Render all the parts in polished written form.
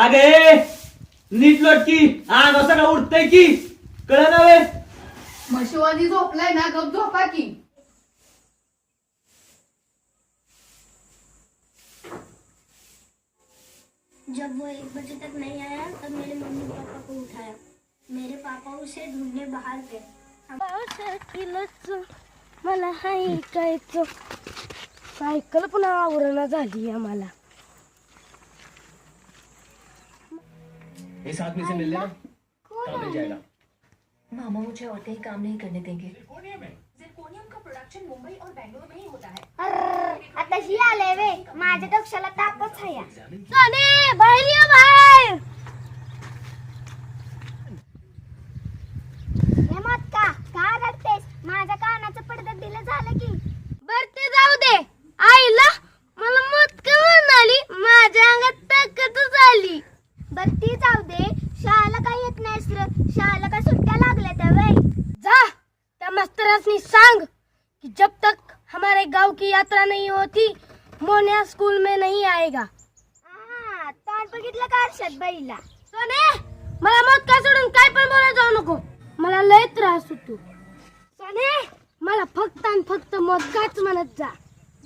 अगे नीट लोटकी आग सगळं उठतय की कळ नव्हे. मशिवानी झोपलाय ना, गप झोपा की. जब वो 1 बजे तक नहीं आया तब मेरे मम्मी पापा को उठाया. मेरे पापा उसे ढूंढने बाहर गए. मला ऐकायचं सायकल पण आवरणा झाली आम्हाला. इस आदमी से मिल लेना काम मिल जाएगा. मामा मुझे और कहीं काम नहीं करने देंगे. झिरकोनियम का प्रोडक्शन मुंबई और बेंगलोर में ही होता है. आता ही आले वे माझ्या डोक्याला तापच आहे. सोने बाहेर ये बाहेर. हे मत का रडतेस? माझ्या कानाचं पडदा दिलं झालं की. बर ते जाऊ दे. आईला मला मत का म्हणाली, माझ्या अंगात ताकदच आली. बर ती जाऊ दे. शाळेला काय येत नाहीस र? शाळेला काय सुट्ट्या लागल्या त्या वय? जा त्या मास्तरासनी सांग कि जब तक हमारे गांव की यात्रा नहीं होती मोन्या स्कूल में नहीं आएगा. तोंड बघितलं का अर्षद बाईला? सोने मला मत का सोडून काय पण बोलायला जाऊ नको. मला लय त्रास होतो. सोने मला फक्त आणि फक्त मत काच म्हणत जा.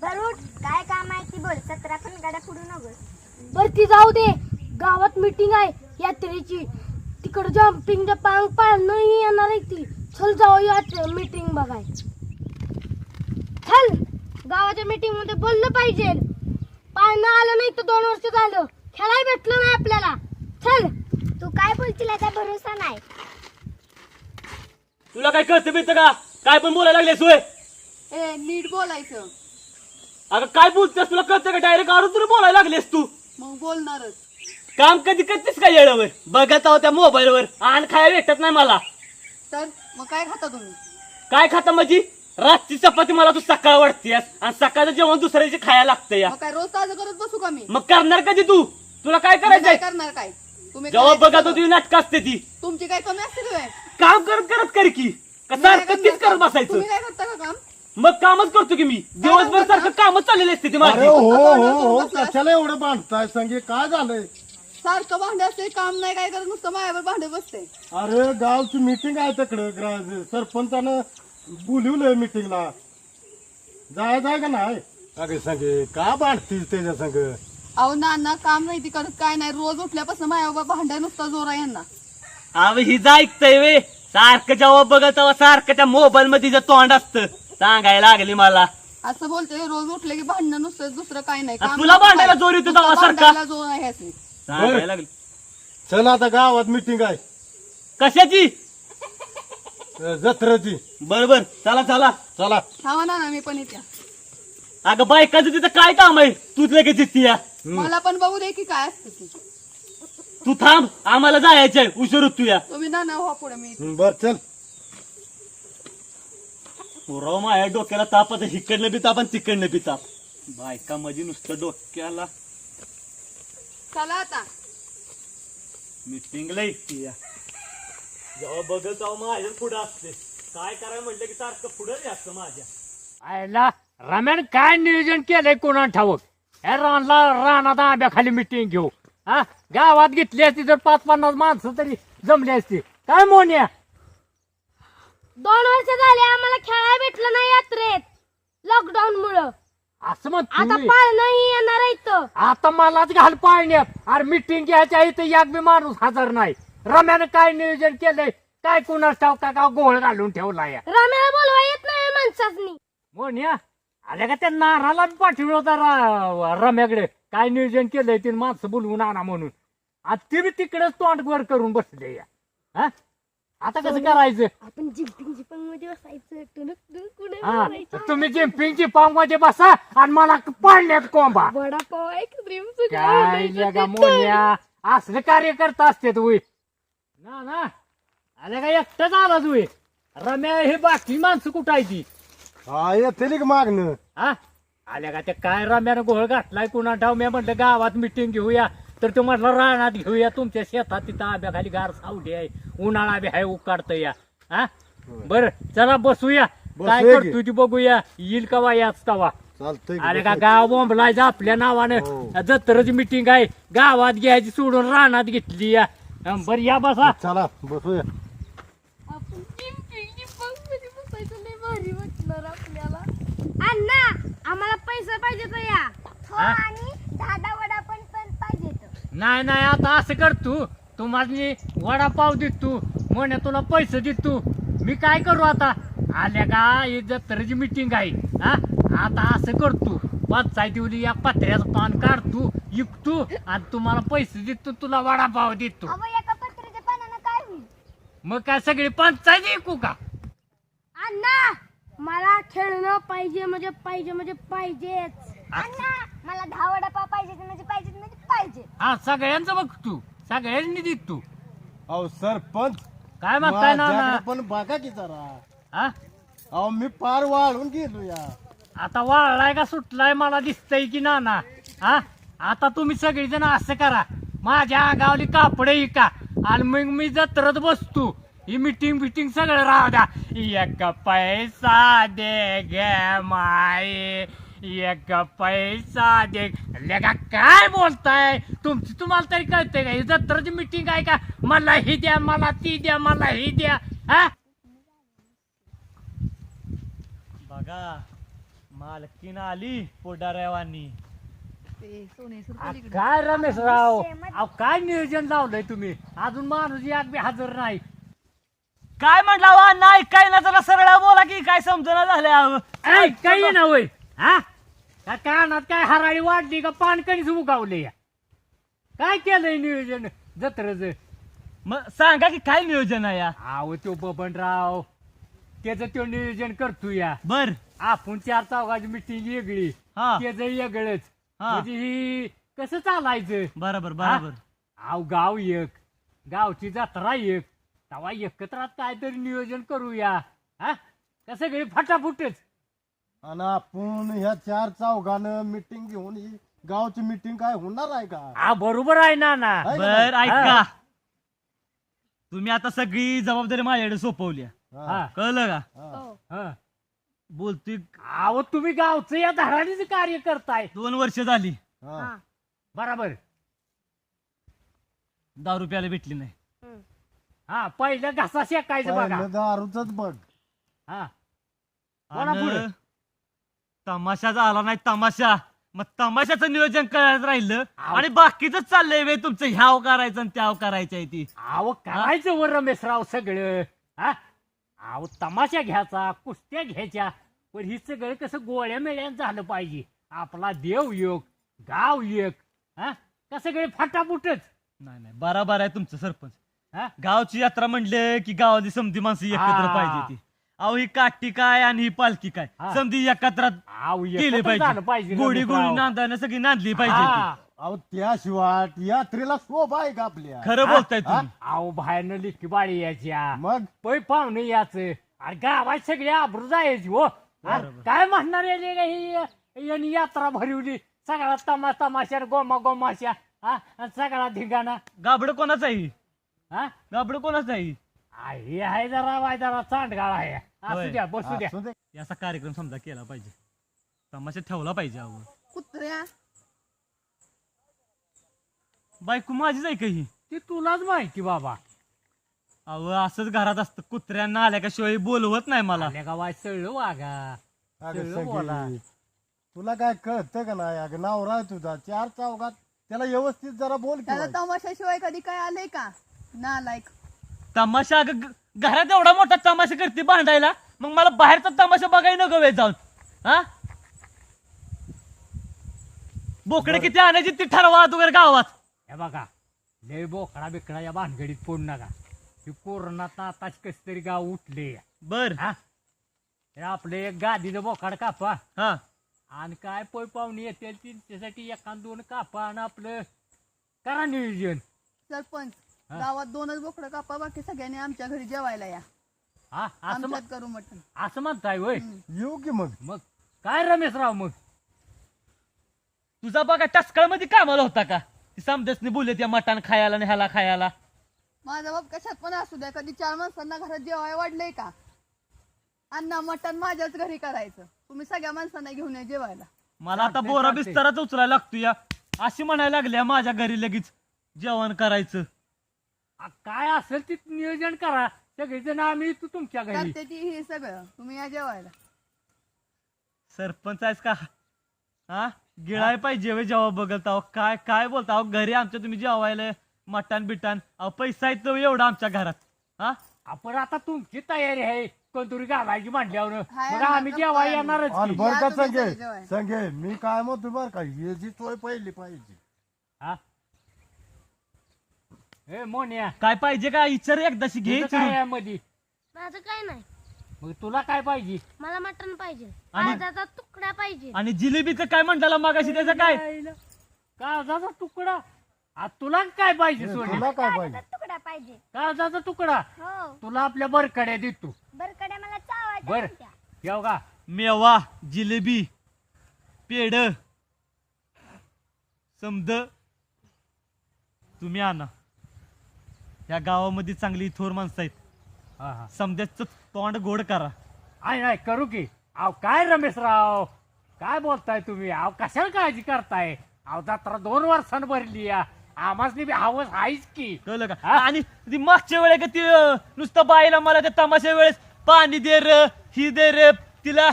बरोबर काय काम आहे ती बोल. 17 पण गाड्या पुढू नको. बर ती जाऊ दे. गावात मीटिंग आहे यात्रेची. तिकडे जम्पिंग पांग पाळणं येणार आहे ती. चल जाऊ यात्रे मीटिंग बघाय. चल गावाच्या मीटिंग मध्ये बोललं पाहिजे. पाळणं आलं नाही तर 2 वर्ष झालं खेळाय भेटलं नाही आपल्याला. चल तू काय बोलतील याचा भरोसा नाही. तुला काय कळतं बिळतं का? काय पण बोलायला लागलेस होय. ए नीट बोलायचं. अगं काय बोलतेस? तुला कळतं का? डायरेक्ट आरून तुला बोलायला लागलेस तू. मग बोलणारच. काम कधी करतेस का येळावर? बघत आहो त्या मोबाईलवर. आण खायला भेटत नाही मला. तर मग काय खाता तुम्ही? काय खाता माझी? रातची चपाती मला तू सकाळ वाटतेस आणि सकाळचं जेवण दुसऱ्याची खायला लागतं या. मग काय रोज ताजं करत बसू का मी? मग करणार कधी तू? तुला काय तुम्ही काय करायचंय? करणार काय? तुम्ही जेव्हा करायचं बघत सगळं. होती नाटक असते ती. तुमची काय कमी असते काय? काम करत करत कर की तुम्ही सारखं काय तीच करत करता? बसायचं. तुम्ही काय करता का काम? मग कामच करतो की मी दिवसभर करता? सारखं कामच चाललेली असते ती अरे माझी. हो हो हो कशाला एवढं बांधताय? संगे काय झालंय? सारखं भांडे असते, काम नाही काय करत, नुसतं मायावर भांडे बसते. अरे गावची मीटिंग आहे तिकडं. सरपंचानं बोलवलंय मीटिंगला. जाय का नाही? अगे संगे का बांधतीस त्याच्या संग? अहो नाना काम नाही ती करत, काय नाही. रोज उठल्यापासून मायावर भांड्या नुसता जोर आहे यांना. अव ही ऐकतय वे सारखं जेव्हा बघत तेव्हा सारखं त्या मोबाईल मध्ये तिचं तोंड असतं. सांगायला लागली मला. असं बोलते रोज उठले की भांडणं नुसतं, दुसरं काय नाही. आ, काम तुला नुसतं भांडायला काय. जोर येतो नुसतं तेव्हा सारखा? भांडायला जोर आहे ह्याचे. सांगायला लागली. चल आता गावात मीटिंग आहे कशाची? जत्रेची. बरोबर चला चला. चला थांबा नाना मी पण येते. अगं बायकाचं तिथं काय काम आहे? तूच लगेच येते या. मला पण बघू दे की काय असतं ते. तू थांब आम्हाला जायचंय. उशीर होतो या. तुम्ही नाना व्हा पुढे मी येते. बर चल. पुराव माझ्या डोक्याला ताप आता. हिकडनं बी ताप आणि तिकडनं बी ताप. बायका मध्ये नुसतं डोक्याला चला आता. मीटिंगला येते या. जेव्हा बघत तेव्हा माझ्या पुढं असते. काय करायला म्हटलं की सारखं पुढं असतं माझ्या. आयला रम्यान काय नियोजन केलंय कोणा ठाऊक. हे रानात आंब्याखाली मिटिंग घेऊ. हा गावात घेतली असती तर 5-50 माणसं तरी जमली असती. काय मोन्या 2 वर्ष झाले आम्हाला खेळायला भेटलं नाही यात्रेत लॉकडाऊन मुळे. असं म्हणतो आता मी. पाळणंही येणार आहे इथं. आता मलाच घाल पाळण्यात. अरे मिटिंग घ्यायच्या इथं एक बी माणूस हजर नाही. रम्यानं काय नियोजन केलंय काय कोणाच ठाऊक का गोळ घालून ठेवला या. राम्याला बोलवा येत नाही माणसासनी. मोन्या आल्या का त्या नाराला बी पाठवलं होता रम्याकडे. काय नियोजन केलंय ते माणसं बोलवून आणा म्हणून. आता ते बी तिकडेच तोंड वर करून बसले या. हा आता कसं करायचं? आपण जिंपिंग मध्ये बसायचं. टुनुक टुनुक कुठे हा बोलायचं? तुम्ही जिम्पिंगची पांग मध्ये बसा आणि मला पाळण्यात कोंबा. वडापाव आईस्क्रीम काय जगा मोन्या असले कार्यकर्ता असते तुम्ही ना आले का एकटाच आला तुम्ही. रम्या हे बाकी माणसं कुठं आहे ती? हा येते मागणं. हा आल्या का ते काय रम्यानं घोळ घातलाय कुणा ठाव. मी म्हटलं गावात मिटिंग घेऊया तर तो म्हटलं रानात घेऊया तुमच्या शेतात. तिथं आंब्याखाली गार सावली आहे. उन्हाळा बी आहे उकाडत या. हा बर चला बसूया. काय बसूया की. करतोय ती बघूया. येईल का याच तवा. चालतंय अरे का गाव बोंबलायचं आपल्या हो. नावानं जत्रची मिटिंग आहे गावात घ्यायची सोडून रानात घेतली या बर या बसा चला बसूया. आपण जिंपिंगची पंक्तीमध्ये बसायचं लय भारी वाटणार आपल्याला. अण्णा आम्हाला पैसे पाहिजे तर या हो आणि दादा वडा पण पाहिजे. नाही नाही आता असं कर तू माझी वडापाव देत तू म्हणे तुला पैसे देत तू मी काय करू आता आल्या का ही जत्रेची मिटिंग आहे हा आता असं कर तू पंचायतीवली या पत्र्याचं पान काढ तू विकतो आणि तुम्हाला पैसे देतो तुला वडापाव देतो अहो एका पत्र्याच्या पानानं काय होईल? मग काय सगळी पंचायत विकू का अण्णा मला खेळणं पाहिजे म्हणजे पाहिजेच. अण्णा मला 10 वडापाव पाहिजे. हा सगळ्यांचं बघ तू सगळ्यांनी देत तू अहो सरपंच काय मागताय ना माझ्याकडे पण बघा की जरा. हा अहो मी पार वाळून गेलो या. आता वाळलाय का सुटलाय मला दिसतंय की ना हा आता तुम्ही सगळेजण असं करा माझ्या अंगावली कापड का आणि मग मी जत्रत बसतो ही मिटिंग फिटिंग सगळं राहू द्या एक पैसा दे गे माय एक पैसा दे लेका काय बोलताय तुम्हाला तरी कळतंय का ही जत्राची मिटिंग आहे का मला ही द्या मला ती द्या मला ही द्या हा बघा मालकीन आली पोडाऱ्यावानी. ते सोनेश्वर आ, पलीकडे. काय रमेश राव अहो काय नियोजन लावलंय तुम्ही अजून माणूस एक बी हजर नाही काय म्हटलं वा नाही काय ना जरा सरळ बोला की काय समजना झालं. ऐ, काही ना होय हा का कानात काय हराळी वाढली का पानकणीच उगावले या काय केलंय नियोजन जत्रच मग सांगा की काय नियोजन आहे या. आव तो बबनराव त्याचं तो नियोजन करतो या बर आपण 4 चौघाची मिटिंग वेगळी हा. त्याचं वेगळंच हा. म्हणजे ही कसं चालायचं बरोबर बरोबर. आव गाव एक गावची जत्रा एक तेव्हा एकत्रात काहीतरी नियोजन करूया हा का सगळी फटाफुटच आणि आपण ह्या 4 चौघानं मिटिंग घेऊन ही गावची मिटिंग काय होणार आहे का? हा बरोबर आहे ना आहे का बर नाही? ऐका तुम्ही आता सगळी जबाबदारी माझ्याकडे सोपवली आहे. हा कळलं का हो. हा बोलतोय. अहो तुम्ही गावचं या धराडीच कार्य करताय 2 वर्ष झाली हा. बरोबर दारू प्यायला भेटली नाही. हा पहिलं घासा शेकायचं बघा पहिलं दारूच बघ. हा कोणा पुढं? आणि तमाशा झाला नाही तमाशा मग तमाशाचं नियोजन करायचं राहिलं आणि बाकीच चाललंय वे तुमचं ह्याव करायचं आणि त्याव करायचं आहे ती. अहो करायचं वर रमेशराव सगळं हा अहो तमाशा घ्यायचा कुस्त्या घ्यायच्या पण ही सगळं कसं गोळ्या मेळ्यात झालं पाहिजे आपला देव योग गाव एक हा का सगळे फटाफुटच नाही नाही बराबर आहे तुमचं सरपंच. हा गावची यात्रा म्हणले की गावाची समधी माणसं एकत्र हा. पाहिजे ती. अहो ही काठी काय आणि ही पालखी काय हा. समधी एकत्रात अहो केले एकत्र झालं पाहिजे. पाहिजे गोडी गोडी रमेशराव. नांदानं सगळी नांदली पाहिजे हा. ती. अहो त्याशिवाय यात्रेला शोभा आहे का आपल्या? खरं बोलताय तुम्ही. अहो बाहेरनं लिखी बाळी यायच्या मग पै पाहुणे याचं आणि गावात सगळे आबरू जायची हो हा? काय म्हणणार याले का ही यांनी यात्रा भरवली सगळा तमाशा गोमा गोमाशा हा आणि सगळा धिंगाणा गाबड कोणाचं आहे? हा गाबड कोणाचं आहे? हे आहे जरा चांडगाळ आहे असू होय. द्या बसू द्या असू दे. याचा कार्यक्रम समजा केला पाहिजे तमाशा ठेवला पाहिजे. अहो कुत्र्या बायको माझीच आहे का ही? ती तुलाच माहिती बाबा अहो असंच घरात असतं कुत्र्यांना आल्या का शिवाय बोलवत नाही मला. आल्या गावात सळलं वागा अगं सगळं बोला. सगळी. तुला काय कळतं का नाही? अगं नवरा आहे तुझा 4 चौघात त्याला व्यवस्थित जरा बोल की त्याला बाई. तमाशाशिवाय कधी काय आलंय का नालायक. तमाशा घरात एवढा मोठा तमाशा करते भांडायला मग मला बाहेरचा तमाशा बघायला नको वेळ जाऊन. हा बोकडे किती आणायची ती ठरवा वगैरे गावात. हे बघा लय बोकडा बिकडा या भानगडीत पडू नका ही कोरोनात आताच कस तरी गाव उठले बर हा हे आपले एक गादीचं बोकाड कापा हा आणि काय पोय पाहुणे येतील त्यासाठी 1-2 कापा आणि आपलं करा नियोजन सरपंच हा. गावात 2च बोकडं कापा बाकी सगळ्यांनी आमच्या घरी जेवायला या. हा असं आमच्यात करू मटण. असं म्हणताय होय येऊ की मग. मग काय रमेशराव मग तुझा बघा टसकळ मध्ये कामाला होता का? ती समदेसने बोलले त्या मटण खायला आणि ह्याला खायला. माझा बाप कशात पण असू द्या कधी 4 माणसांना घरात जेवाय वाढलंय का? अण्णा मटण माझ्याच घरी करायचं, तुम्ही सगळ्या माणसांना घेऊन या जेवायला. मला आता चालतंय, बोरा चालतंय. बिस्ताराच उचलायला लागतो या अशी म्हणायला लागल्या माझ्या घरी लगेच जेवण करायचं. काय असेल ते नियोजन करा सगळेजण आम्ही तू तुमच्या घरी. करते ती हे सगळं, तुम्ही या जेवायला. सरपंच आहेस का हा गिळाय पाहिजे वे जेव्हा बघत आहो काय काय बोलता अहो घरी आमच्या तुम्ही जेवायला मटण बिटण अहो पैसा येतो एवढा आमच्या घरात हा आपण आता तुमची तयारी आहे कोणतरी घालायची म्हटल्यावर हाय, मग हाय, आम्ही हाय, जेव्हा हाय. येणारच आणि की. बरं का या तुम्ही संगे सगळे जेवायला. संगे मी काय म्हणतो बरं का याची सोय पहिली पाहिजे. हा? ए मोन्या काय पाहिजे का विचार एकदाशी घे तुझं काय आहे मध्ये माझं काय नाही, मग तुला काय पाहिजे मला मटण पाहिजे, आणि- काळजाचा तुकडा पाहिजे. आणि जिलेबीचं काय म्हणताला मागाशी त्याचं काय काळजाचा तुकडा आ, तुला काय पाहिजे सोनी तुला काय पाहिजे? तुकडा पाहिजे. काळजाचा तुकडा हो तुला आपल्या बरकड्या देतो बरकड्या मला चावायच्या बर नव्हत्या. ठेव का मेवा जिलेबी पेड समद तुम्ही आणा या गावामध्ये चांगली थोर माणसं आहेत हा हा समद्याचं तोंड गोड करा. आहे नाही करू की अहो काय रमेशराव काय बोलताय तुम्ही अहो कशाला काळजी करताय अहो जत्रा 2 वर्षांनी भरली या आम्हाला बी हवस आहेच की कळलं का हा? आणि ती मागच्या वेळे का ती नुसतं बाईला मला त्या तमाशा वेळेस पाणी दे र ही दे रे तिला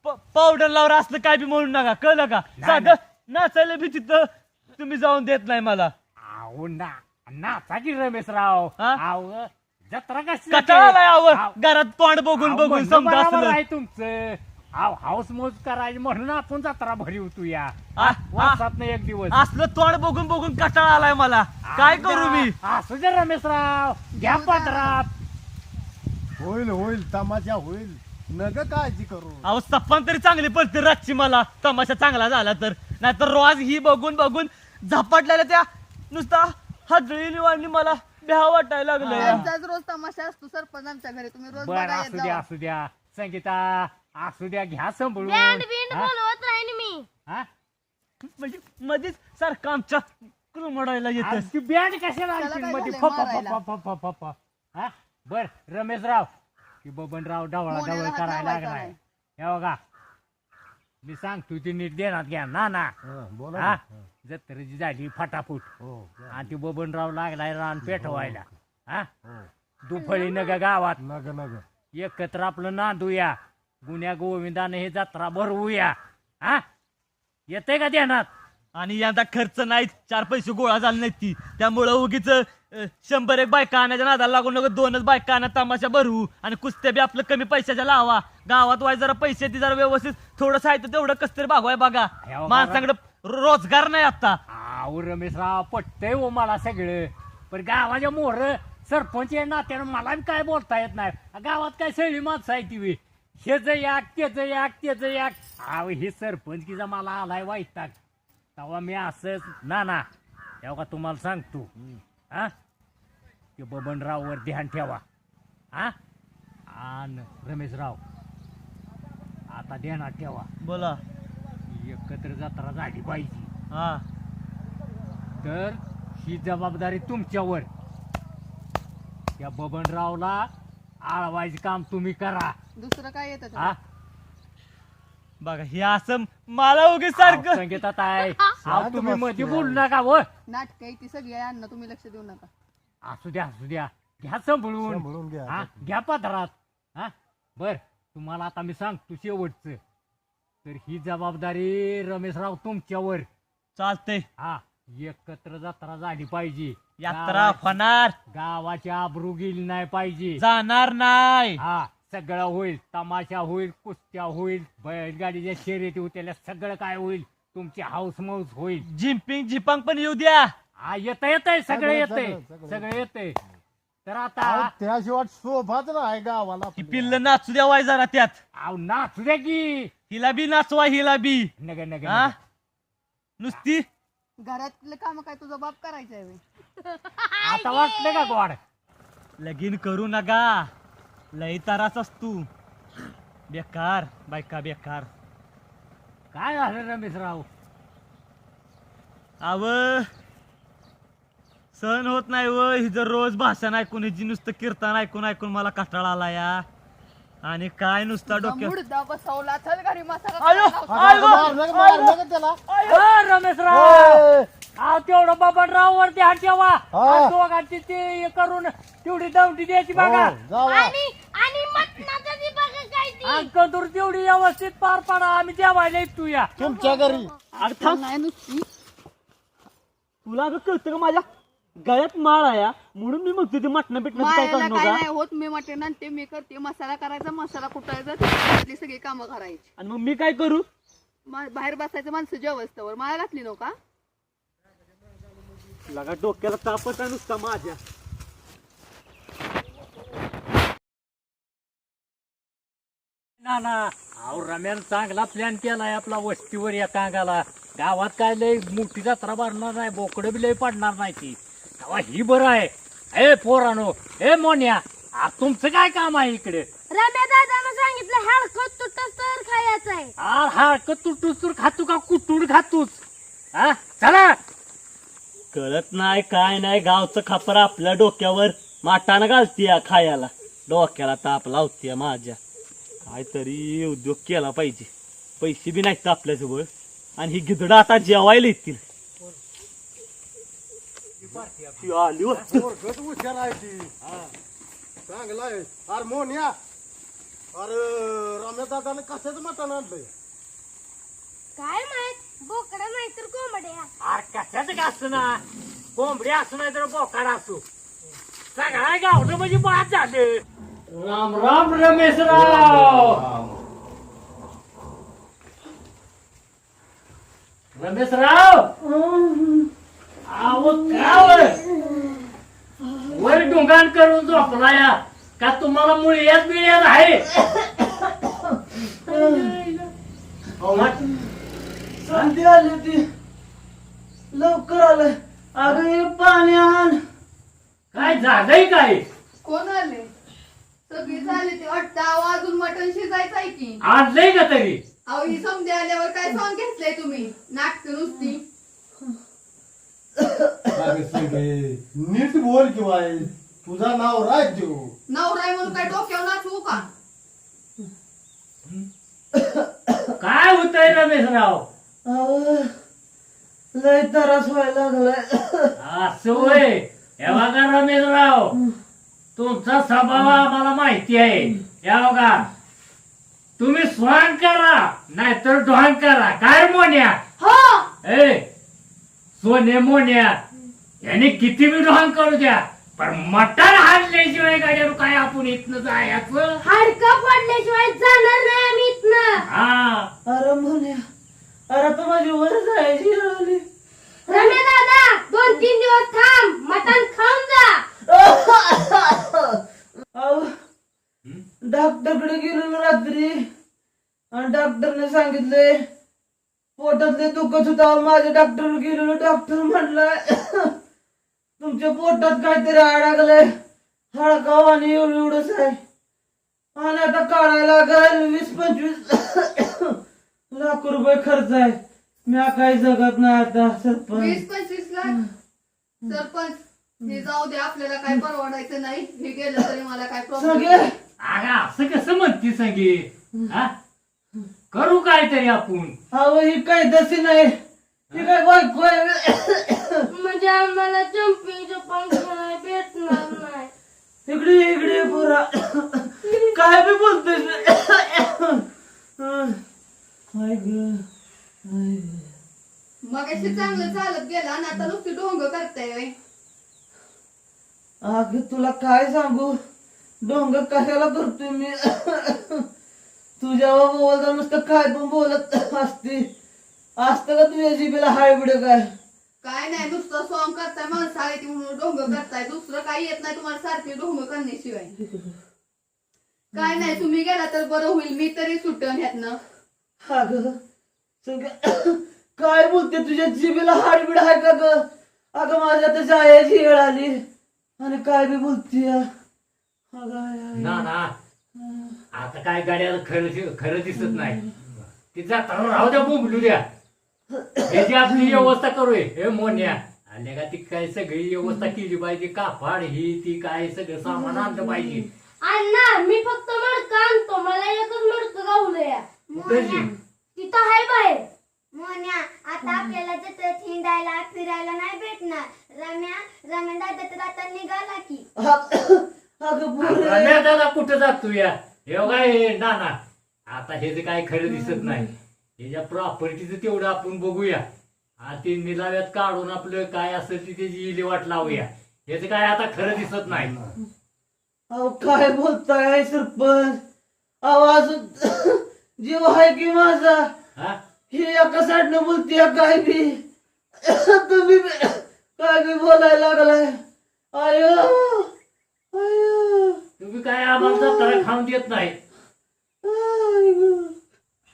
पावडर लावर असलं काय बी म्हणू नका कळलं का नाही, साधं नाचायला बी तिथं तुम्ही जाऊन देत नाही मला अहो ना नाचा की रमेशराव हा? अहो जत्रा कशी कटाळा यावं अहो, घरात तोंड बघून अहो, बघून म्हणणं समजा बरोबर असलं आहे तुमचं अहो हाऊस मोज करायची म्हणून आपण जत्रा भरी होतो या आ- वर्षात एक दिवस असलं तोंड बघून बघून कटाळा आलाय मला काय करू मी असू दे रमेशराव घ्या पदरात होईल होईल तमाशा होईल नग काळजी करू. अहो सप्पान तरी चांगली पडते रातची मला तमाशा चांगला झाला तर नाहीतर रोज ही बघून बघून झपाटलेल्या त्या नुसता हजळी वाढली मला भ्या वाटायला लागलं त्यांचाच रोज तमाशा असतो सरपंच आमच्या घरी, तुम्ही रोज बर बघा येत असू द्या जावा. असू द्या संगीता असू द्या घ्या सांभाळून बँड बिंड हा? बोलवत राहीन मी. हा? म्हणजे मध्येच सारखं आमच्या कुलमडायला येत आज ती बँड कशाला त्याला आणखीन काय मध्ये झालंय मारायला? फप हा बर रमेशराव की बबनराव डवळा मोन्याला डवळ हात करायला लावायचा लागलाय नाही. हे बघा मी सांगतो ती नीट देण्यात घ्या ना हा, बोला हा ना. जत्रेची झाली फटाफूट हो आणि ती बबनराव लागलाय रान पेटवायला हा हो. दुफळी नग गावात नग नग एकत्र आपलं नांदूया गुन्ह्या गोविंदाने हे जत्रा भरवूया हा येते का ध्यानात आणि यंदा खर्च नाही 4 पैसे गोळा झाले नाहीत ती त्यामुळं उगीच 100 एक बायका आणायच्या नादाला लागून नको 2च बायका आणा तमाशा भरवू आणि कुस्त्या बी आपलं कमी पैशाच्या लावा गावात वाय जरा पैसे ती जरा व्यवस्थित थोडं साहित्य तेवढं कस तरी भागवाय बघा हो, माणसाकडे रोजगार नाही आता. आव रमेशराव पटतंय हो मला सगळं पण गावाच्या मोर सरपंच या नात्यानं मला बी काय बोलता येत नाही गावात काय सगळी माणसं आहे ती हेच याक तेच याक आव हे सरपंचकीचा मला आलाय वाईटाक तेव्हा मी असंच ना तेव्हा का तुम्हाला सांगतो हा ते बबनराववर ध्यान ठेवा हा आणि रमेशराव आता ध्यानात ठेवा बोला एकत्र जत्रा झाली पाहिजे हा तर ही जबाबदारी तुमच्यावर त्या बबनरावला आळवायचं काम तुम्ही करा दुसरं काय येतं हा बघा हे असं मला उगीच सारखं संगीतात आहे शांत अहो, तुम्ही बस मध्ये की बोलू नका व नाटक आहे ती सगळी आहे अण्णा, तुम्ही लक्ष देऊ नका. असू द्या घ्या सांभाळून सांभाळून घ्या. हा घ्या पदरात हा बर तुम्हाला आता मी सांगतो शेवटचं तर ही जबाबदारी रमेशराव तुमच्यावर चालतंय हा एकत्र जत्रा झाली पाहिजे यात्रा होणार गावाची आबरू गेली नाही पाहिजे जाणार नाही. हा सगळं होईल तमाशा होईल कुस्त्या होईल बैलगाडीच्या शर्यती होतील सगळं काय होईल तुमची हाऊस मौज होईल जिम्पिंग जिपांग पण येऊ द्या. हा येतंय सगळं सगळं, येतंय सगळं. सगळं येतंय तर अहो, आता त्याशिवाय शोभाच नाही गावाला ती आपल्या. पिल्ल नाचू द्या वाय जरा त्यात आव नाचू द्या की हिला बी नाचवा हिला बी नग नग हा नग. नुसती घरातले काम काय तुझा बाप करायचा आहे व्हय? आता वाटलं का गोड लगीन करू नका लई ताराच असतू बेकार बायका बेकार. काय झालं रमेशराव अव सण होत नाही व ही जर रोज भाषण ऐकून हिची नुसतं कीर्तन ऐकून ऐकून मला कंटाळा आला या आणि काय नुसता डोक्यात मुडदा बसवला चल घरी मसाला आयो, करायला आयो. मारलं का त्याला रमेशराव अहो तेवढं बाबाराव वरती हात ठेवा हा. दोघांची ते करून तेवढी दौंडी द्यायची बघा हो, जावा. आणि मटणाचं ती बघा काय ती अंकदूर तेवढी व्यवस्थित पार पाडा आम्ही जेवायला येतो या तुमच्या घरी अरे थांब. नाही नुसती तुला अगं कळतं का माझ्या गळ्यात माळ आहे हा. म्हणून मी म्हणतो ते मटण बिटणं काय मायाला करू काय नका नाही होत मी मटण आणते मी करते मसाला करायचा मसाला कुटायचा त्यातली सगळी कामं करायची आणि मग मी काय करू बाहेर बसायचं माणसं जेवस्तवर माया घातली नव्हता लगा डोक्याला तापच आहे नुसता माझ्या ना ना अहो रम्यान चांगला प्लॅन केलाय आपला वस्तीवर या कांगाला गावात काय लय मोठी जत्रा भरणार नाही बोकडं बी लय पडणार नाही ती तेव्हा ही बरं आहे ए पोरानो ए मोन्या तुमचं काय काम आहे इकडे रम्या दादानं सांगितलं हडकत तुटत तर खायचं आहे हा तुटूस तर खातो का कुटून खातोस हा चला कळत नाही काय नाही गावचं खापर आपल्या डोक्यावर माटानं घालतीय खायला डोक्याला ताप लावतीय माझ्या काहीतरी उद्योग केला पाहिजे पैसे बी नाहीत आपल्याजवळ आणि ही गिधडं आता जेवायला येतील ती आली वाटतं. पोरगं हुशार आहे ती चांगला आहे अरे मोन्या अरे रम्या दादाने कशाचं मटण आणलंय काय माहित बोकडा नाही तर कोंबड्या अरे कशाचं का असं ना कोंबडी असू नाही तर बोकाड असू सगळा गावलं म्हणजे बाद झालं राम राम रमेशराव रमेशराव आव काय वर डोंगाण करून झोपला या का तुम्हाला मुळ्यात बिळ्यात आहे संधी आली होती लवकर आलं अगं हे पाणी आण काय झालंय काय कोण आले सगळी झाली ते वाटतं अहो अजून मटण शिजायचं आहे की आणलंय का तरी अहो ही समजे आल्यावर काय सॉंग घेतलंय तुम्ही नाटक नुसती अरे सगळे नीट बोल किंवा आहे तुझा नाव राजू नवराय म्हणून काय डोक्यावर नाचवू का काय होतंय रमेशराव अहो, लय त्रास व्हायला लागलाय असं होय हे बघा रमेशराव तुमचा स्वभाव आम्हाला माहिती आहे हे बघा तुम्ही स्वांग करा नाहीतर ढोंग करा काय मोन्या ए सोने मोन्या याने किती बी ढोंग करू द्या पण मटण हाडल्याशिवाय गाड्या काय आपण इथनं जायचं हाडकं पडल्याशिवाय जाणार नाही आम्ही इथनं हा अरे म्हणे अरे तर माझी वर जायची राहिली रम्या दादा 2-3 दिवस थांब मटण खाऊन जा अहो डॉक्टरकडे गेलो रात्री आणि डॉक्टरने सांगितले पोटातले दुखत होता माझ्या डॉक्टर गेलेलो डॉक्टर म्हणलाय तुमच्या पोटात काहीतरी अडकलंय हळकाव आणि एवढंच आहे आणि आता काढायला लागेल 20-25 लाख रुपये खर्च आहे मी काही जगत नाही आता सरपंच 20-25 लाख सरपंच हे जाऊ दे आपल्याला काय परवडायचं नाही हे गेलं तरी मला काय सगळे प्रॉब्लेम अगं असं कसं म्हणते संगे हा करू काहीतरी आपण अहो ही काही दसी नाही ही काय बायको आहे म्हणजे आम्हाला जम्पिंगचं पंख नाही भेटणार नाही इकडे पुरा काय बी बोलतोय मग अशी चांगलं चालत गेला आणि आता नुसती ढोंग करताय व्हय. अग तुला काय सांगू डोंग कशाला करतोय मी तुझ्या बोलता नुसतं काय पण बोलत असते असतं का तुझ्या जिबीला हायबिड काय काय नाही नुसतं सॉंग करताय माणसं आली ती म्हणून ढोंग करताय दुसरं काही येत नाही तुम्हाला सारखी ढोंग करण्याशिवाय काय नाही तुम्ही गेला तर बरं होईल मी तरी सुटन ह्यातनं अगं सगळं काय बोलते तुझ्या जिबीला हाडबीड आहे का ग अगं माझ्या तर जायची वेळ आली आणि काय बी बोलती ना ना आता काय गाड्याला खरं दिसत नाही ती जाताना राहू द्या बोंबलू द्या याची आपली व्यवस्था करूय हे मोन्या आल्या का ती काय सगळी व्यवस्था केली पाहिजे कापड ही ती काय सगळं सामान आणलं पाहिजे अण्णा मी फक्त मडकं आणतो, मला एकच मडकं गावलंय. तिथं आहे बाहेर. मोन्या आता आपल्याला जत्रेत हिंडायला फिरायला नाही भेटणार. रम्या दादा तर आता निघाला की. अगं पोरे, रम्या दादा कुठं जातो या हे काय नाना आता हे जे काय खरं दिसत नाही ह्याच्या प्रॉपर्टीचं तेवढं आपण बघूया. ते निलाव्यात काढून आपलं काय असेल ती त्याची इलेवाट लावूया. ह्याचं काय आता खरं दिसत नाही. अहो काय बोलताय सरपंच? आवाज जीव आहे की माझा? हा ही एका साईडनं बोलते काय बी. तुम्ही काय बी बोलायला लागलाय. आयो आयो तुम्ही काय आम्हाला जत्रा खाऊन देत नाही.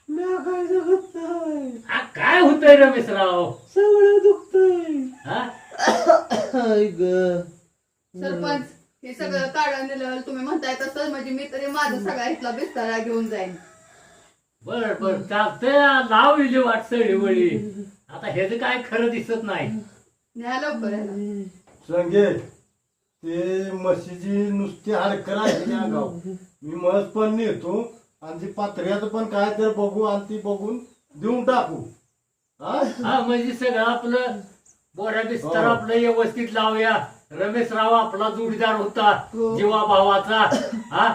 म्या काय जगत नाही. हा, काय होतंय रमेशराव? सगळं दुखतंय. हा आई ग सरपंच हे सगळं काढून दिलं तुम्ही म्हणताय तसं, म्हणजे मी तरी माझा सगळा इथला बिस्तारा घेऊन जाईन. बर बर चालतंय लाव इलेवाट सळीवळी. आता ह्याचं काय खरं दिसत नाही. न्या लवकर याला. संगे ते म्हशीची नुसती हडकर आहे गाव. मी म्हस पण नेतो आणि ती पात्र्याचं पण काय तर बघू आणि ती बघून देऊन टाकू. हा हा म्हणजे सगळं आपलं बोऱ्या बिस्तर हो. आपलं व्यवस्थित लावूया. रमेशराव आपला जोडीदार होता हो. जीवा भावाचा. हा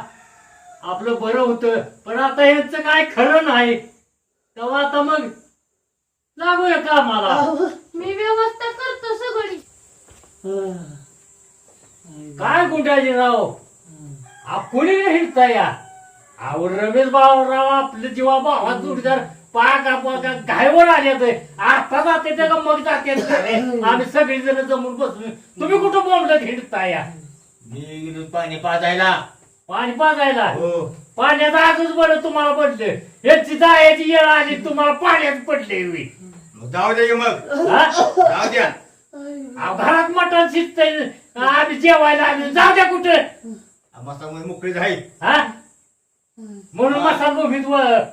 आपलं बरं होतं. पण आता यांचं काय खरं नाही. तेव्हा आता मग लागूया का आम्हाला? मी व्यवस्था करतो सगळी. काय गुंडाजी राव कोणी नाही हिंडता या. अहो रमेश भाऊराव आपलं जीवा भावा जोडीदार पाका घायवर आले आता जाते ते का मग जाते आम्ही सगळी जण जमून बसलो. तुम्ही कुठं बोंबलत हिंडता या? मी गेलो पाणी पाजायला. पाणी पाजायला? हो. पाण्यात आजच बरं तुम्हाला पडले. याची जायची येळ आली तुम्हाला पाण्यात पडले. मग जाऊ दे मग, हा? जाऊ द्या. अहो, घरात मटण शिजतंय आम्ही जेवायला आम्ही जाऊ द्या कुठं. मस्त मोकळी आहे. हा म्हणून मसाल भूमीत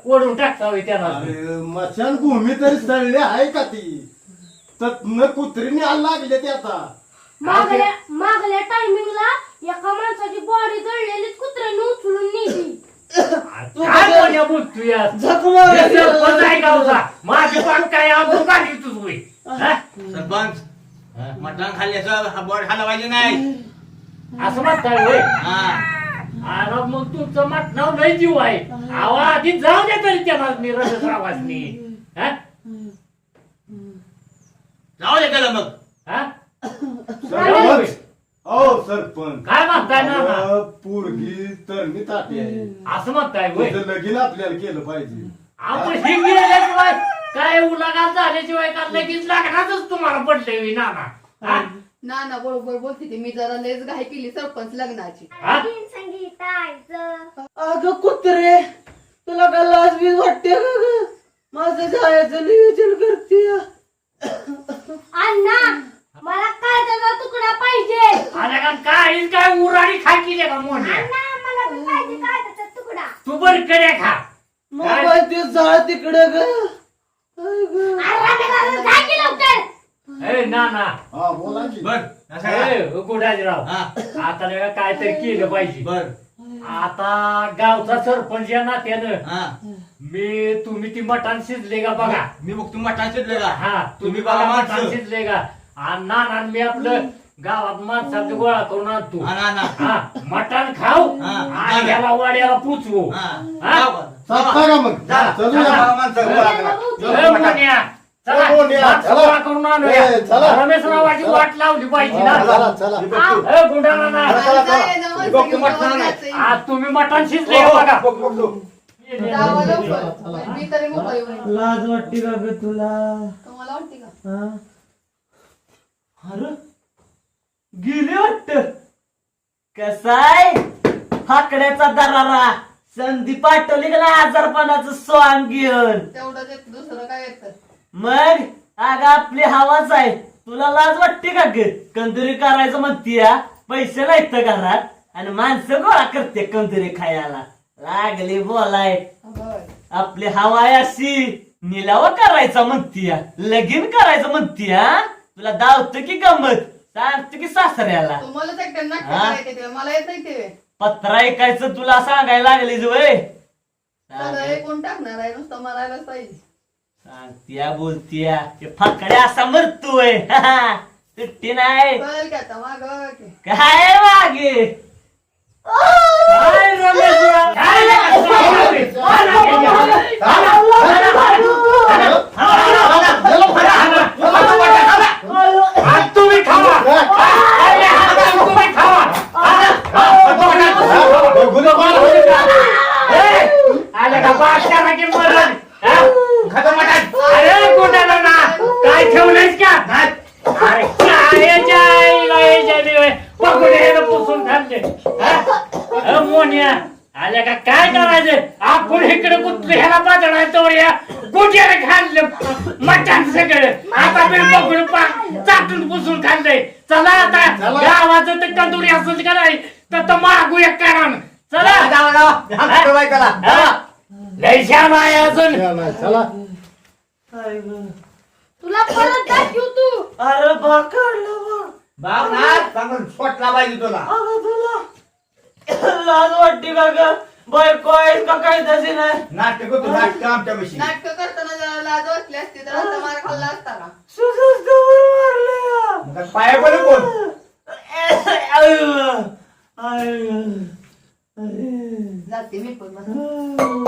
ओढून टाकता त्यांना. अरे मशान भूमी तरी सळली आहे का ती? तर कुत्रीने आला लागले ते आता. मागल्या टायमिंगला एका माणसाची बॉडी जळलेलीच कुत्र्याने उचलून नेली. काय कोण्या बोलतो या? झक मारायला सरपंच आहे गावचा. माझी पाक काय आपण काढली तुझ होई. सरपंच मटण खाल्ल्याचं हा बोर्ड खाला पाहिजे नाही. असं म्हणताय होय? हा अरे मग तुमचं मटणावर लय जीव आहे. आवा आधी जाऊ दे तरी त्या मागणी रजतरावासनी. हा? जाऊ दे त्याला मग. हा? सरपंच हो सरपंच काय म्हणताय ना? पोरगी तरणी ताटी आहे. असं म्हणताय होय? तिचं लगीन आपल्याला केलं पाहिजे. आपण ही गेल्याशिवाय काय उलागाल झाल्याशिवाय का लगेच लागणारच तुम्हाला पडले नाना. हा? ना ना बरोबर बोलते ती. मी जरा लेच घाई केली सरपंच लग्नाची. हा? संगीतायचं अगं कुत्रे, तुला का लाज बी वाटते का ग? माझं जायचं नियोजन करते. अण्णा मला काळजाचा तुकडा पाहिजे. आल्या का काही काय उराडी खा केली का मोठ्या? मला पण पाहिजे काय त्याचा तुकडा. तू बर करे खा. मोबाईल ते जाळ तिकडे ग. आई ग. जा की लवकर. ए नाना हा बोला की. बर असं करा. गुडाजीराव हा आता नाही का काहीतरी केलं पाहिजे. बर आता गावचा सरपंच या नात्यानं हा तुम्ही ती मटण शिजले का बघा. मी बघ तुम्ही मटण शिजले का? हा तुम्ही बघा बघा मटण माणसं. शिजले का. आणि नाना मी आपलं गावात माणसाचं गोळा करून आणतो. हा ना ना. हा मटण खाऊ हा. आणि याला वाड्याला पुचवू. हा हा? जाऊ का? चालता का मग? जा. चलूया. जा, माणसं गोळा करा. ए, मोन्या, चला, ए, मोन्या, माणसं चला. गोळा करून आणूया. ए, चला. रमेशरावाची चला. वाट लावली पाहिजे चला ना. चला. ए, गुंडाला ना. बघ, तू मटण नाही. आज तुम्ही मटण शिजले का बघा. जावं लवकर. मी तरी मोकळी होईन. लाज वाटते का ग तुला? तुम्हाला वाटते का? हा? अरे गेले वाटत. कसाय हाकड्याचा दरारा संधी पाठवली का आजारपणाचं स्वांग घेऊन. तेवढंच येत, दुसरं काय येतं? मग अग आपली हवाच आहे. तुला लाज वाटते का ग? कंदुरी करायचं म्हणतीय. पैसे नाहीत तर घरात आणि माणसं गोळा करते कंदुरी खायला. लागली बोलाय. बरं. आपली हवा आहे अशी. निलावा करायचा म्हणतीय, लगीन करायचं म्हणतीय. तुला दावतं की गमत सांगतो की सासऱ्याला. तुम्हालाच एकट्या नाट्य हा? करायचे ते मला येत नाही ते. पत्रा ऐकायचं तुला सांगायला लागलीच वय सगळं कोण टाकणार आहे नुसतं मरायलाच पाहिजे. सांगत्या बोलत्या ते फाकड्या असा मरतोय सुट्टी नाही कळेल का आता मागं की. काय मागे काय रमेशराव? तुम्ही खावा तुम्ही खावा आलं का बादशाह की मरण अरे कुठं ना काय ठेवलंयस का अरे काय पकडे पुसून खाल्ले मोन्या आल्या का काय करायचं आपण इकडे कुठलं ह्याला बाजणार तर या कुठे खाल्लं मटण सगळं आता मी पकडून चाटून पुसून खाल्लंय चला आता गावाचं तर कंदुरी असं का नाही तर मागू एक कारण चला लय श्याम आहे अजून चला तुला परत दाखवू तू. अरे बाकडलं बाप ना चांगलं छोटला पाहिजे तुला लाज वाटते का ग बायको आहेस का काय तशी नाही नाटक होतो नाटक आमच्या बशी नाटकं करताना जरा लाज वाटली असती तर आता मार खाल्ला असता का. मग पाया पडे कोण जाते मी पण